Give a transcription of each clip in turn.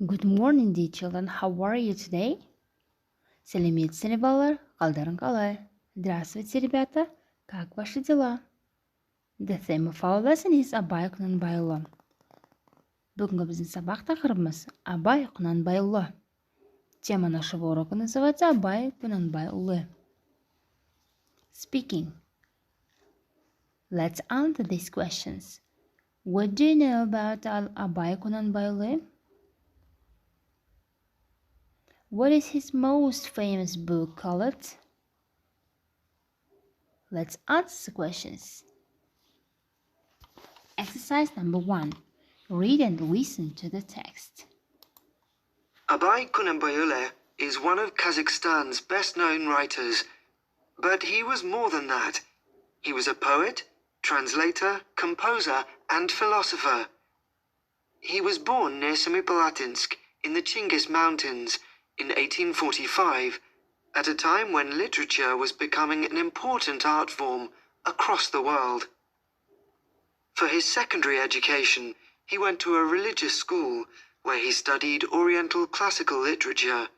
Good morning, dear children. How are you today? Сәлеметсіздер ли, балалар? Қалдарың қалай? Здравствуйте, ребята. Как ваши дела? The theme of our lesson is Абай Құнанбайұлы. Бүгінгі біздің сабақ тақырыбымыз Абай Құнанбайұлы. Тема нашего урока называется Абай Құнанбайұлы. Speaking. Let's answer these questions. What do you know about Абай Құнанбайұлы? What is his most famous book called? Let's answer the questions. Exercise number 1. Read and listen to the text. Abay Kunanbayule is one of Kazakhstan's best-known writers, but he was more than that. He was a poet, translator, composer, and philosopher. He was born near Semipalatinsk in the Chingiz Mountains in 1845, at a time when literature was becoming an important art form across the world. For his secondary education, he went to a religious school where he studied Oriental classical literature.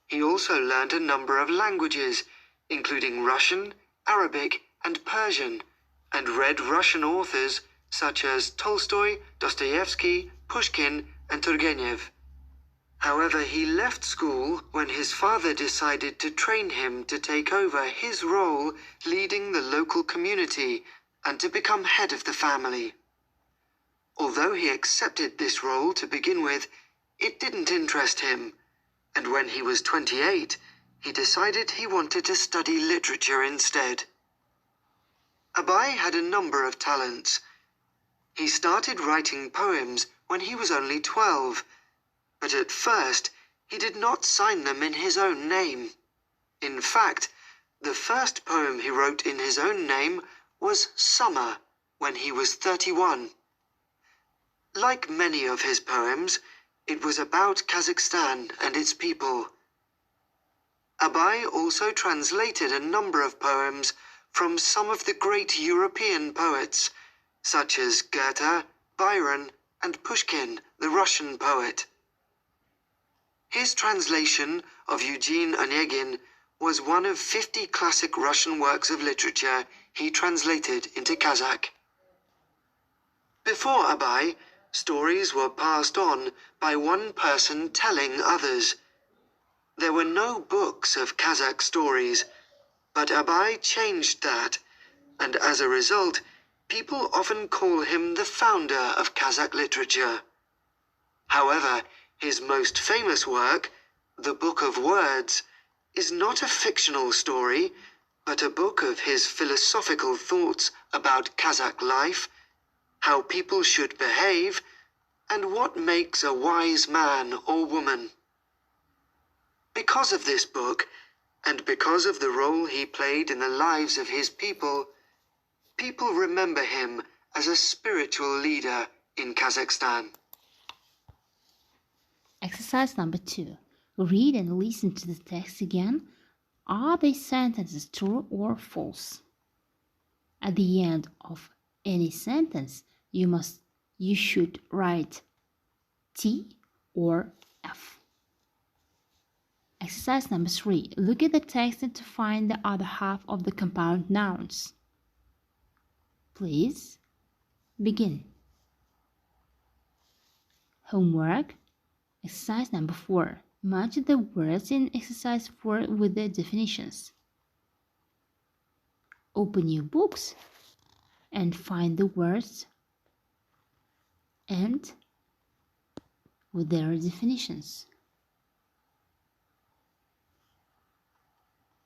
He also learned a number of languages, including Russian, Arabic, and Persian, and read Russian authors such as Tolstoy, Dostoevsky, Pushkin, and Turgenev. However, he left school when his father decided to train him to take over his role leading the local community and to become head of the family. Although he accepted this role to begin with, it didn't interest him, and when he was 28, he decided he wanted to study literature instead. Abay had a number of talents. He started writing poems when he was only 12, but at first he did not sign them in his own name. In fact, the first poem he wrote in his own name was Summer, when he was 31. Like many of his poems, it was about Kazakhstan and its people. Abay also translated a number of poems from some of the great European poets, such as Goethe, Byron, and Pushkin, the Russian poet. His translation of Eugene Onegin was one of 50 classic Russian works of literature he translated into Kazakh. Before Abay, stories were passed on by one person telling others. There were no books of Kazakh stories, but Abay changed that, and as a result, people often call him the founder of Kazakh literature. However, his most famous work, The Book of Words, is not a fictional story, but a book of his philosophical thoughts about Kazakh life, how people should behave, and what makes a wise man or woman. Because of this book, and because of the role he played in the lives of his people, people remember him as a spiritual leader in Kazakhstan. Exercise number 2. Read and listen to the text again. Are these sentences true or false? At the end of any sentence, you should write T or F. Exercise number 3. Look at the text and to find the other half of the compound nouns. Please begin. Homework. Exercise number 4. Match the words in exercise 4 with the definitions. Open your books and find the words and with their definitions.